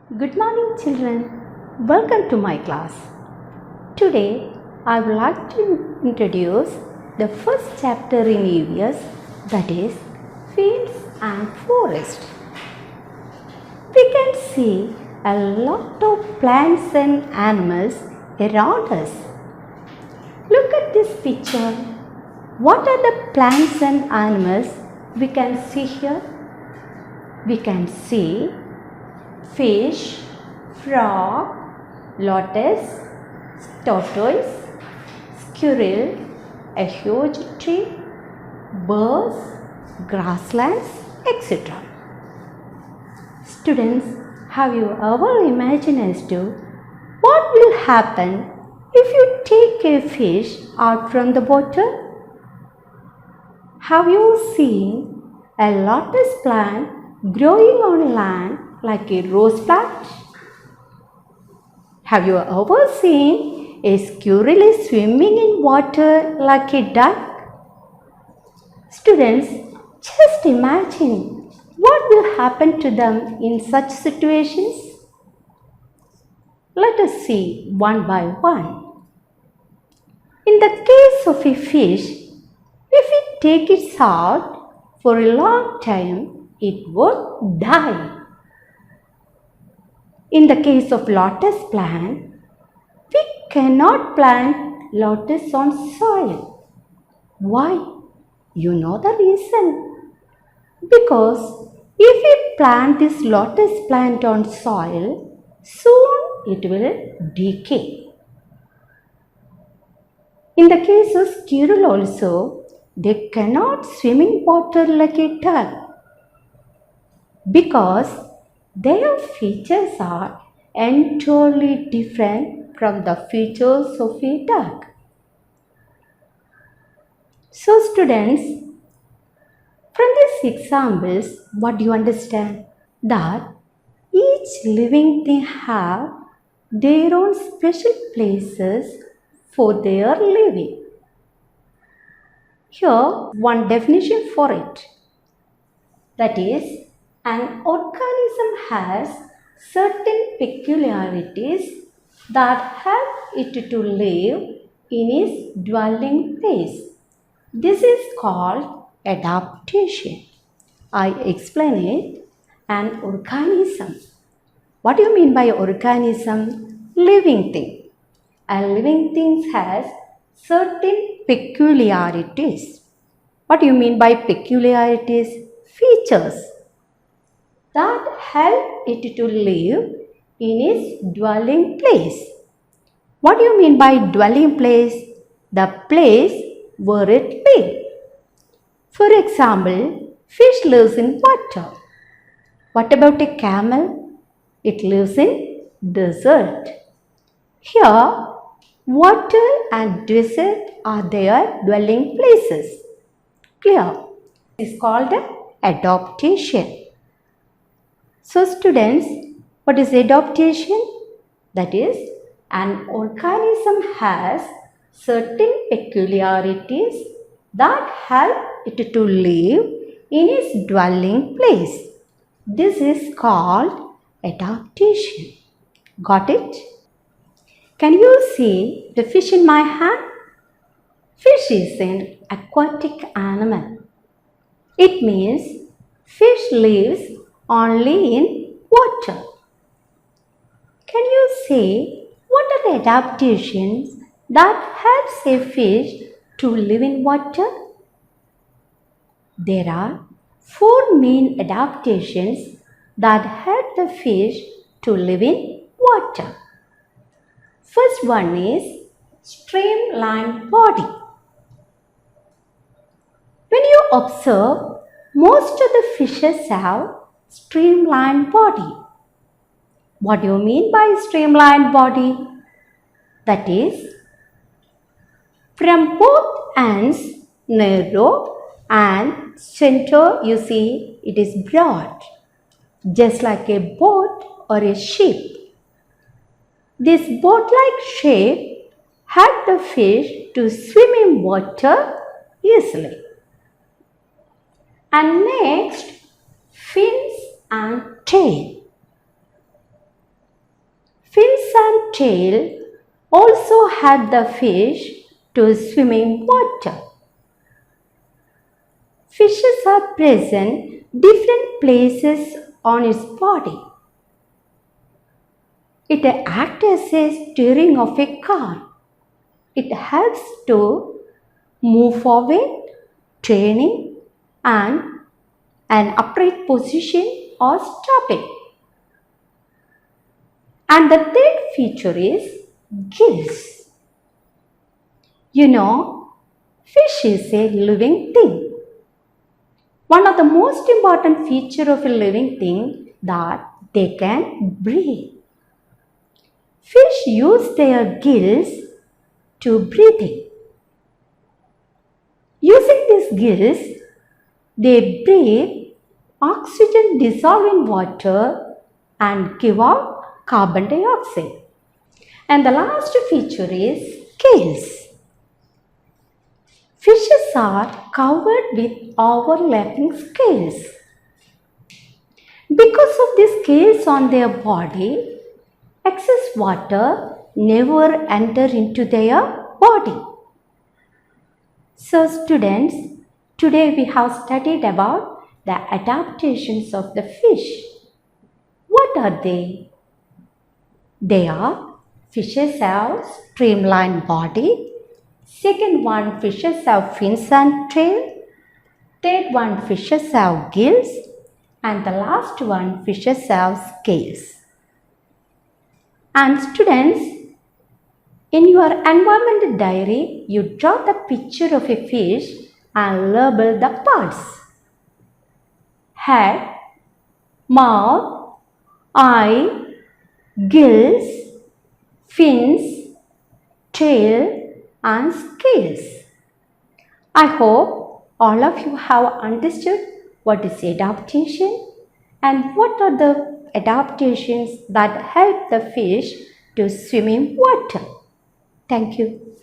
Good morning, children. Welcome to my class. Today, I would like to introduce the first chapter in EVS, that is Fields and Forest. We can see a lot of plants and animals around us. Look at this picture. What are the plants and animals we can see here? We can see fish, frog, lotus, tortoise, squirrel, a huge tree, birds, grasslands, etc. Students, have you ever imagined as to what will happen if you take a fish out from the water? Have you seen a lotus plant growing on land like a rose plant? Have you ever seen a squirrel swimming in water like a duck? Students, just imagine what will happen to them in such situations. Let us see one by one. In the case of a fish, if we take it out for a long time, it would die. In the case of lotus plant, we cannot plant lotus on soil. Why? You know the reason. Because if we plant this lotus plant on soil, soon it will decay. In the case of squirrel also, they cannot swim in water like a duck because their features are entirely different from the features of a duck. So students, from these examples, what do you understand? That each living thing have their own special places for their living. Here, one definition for it. That is, an organism has certain peculiarities that help it to live in its dwelling place. This is called adaptation. I explain it. An organism. What do you mean by organism? Living thing. A living thing has certain peculiarities. What do you mean by peculiarities? Features that help it to live in its dwelling place. What do you mean by dwelling place? The place where it lives. For example, fish lives in water. What about a camel? It lives in desert. Here, water and desert are their dwelling places. Clear? This is called adaptation. So students, what is adaptation? That is, an organism has certain peculiarities that help it to live in its dwelling place. This is called adaptation. Got it? Can you see the fish in my hand? Fish is an aquatic animal. It means fish lives only in water. Can you say what are the adaptations that helps a fish to live in water? There are 4 main adaptations that help the fish to live in water. First one is streamlined body. When you observe, most of the fishes have streamlined body. What do you mean by streamlined body? That is, from both ends narrow and center you see it is broad, just like a boat or a ship. This boat-like shape helps the fish to swim in water easily. And next, fins and tail. and tail also help the fish to swim in water. Fishes are present different places on its body. It acts as a steering of a car. It helps to move forward, turning, and an upright position or stopping. And the third feature is gills. You know, fish is a living thing. One of the most important features of a living thing that they can breathe. Fish use their gills to breathe in. Using these gills, they breathe oxygen dissolved in water and give out carbon dioxide. And the last feature is scales. Fishes are covered with overlapping scales. Because of the scales on their body, excess water never enters into their body. So students, today we have studied about the adaptations of the fish. What are they? They are fishes have streamlined body. Second one, fishes have fins and tail. Third one, fishes have gills. And the last one, fishes have scales. And students, in your environmental diary, you draw the picture of a fish and label the parts. Head, mouth, eye, gills, fins, tail, and scales. I hope all of you have understood what is adaptation and what are the adaptations that help the fish to swim in water. Thank you.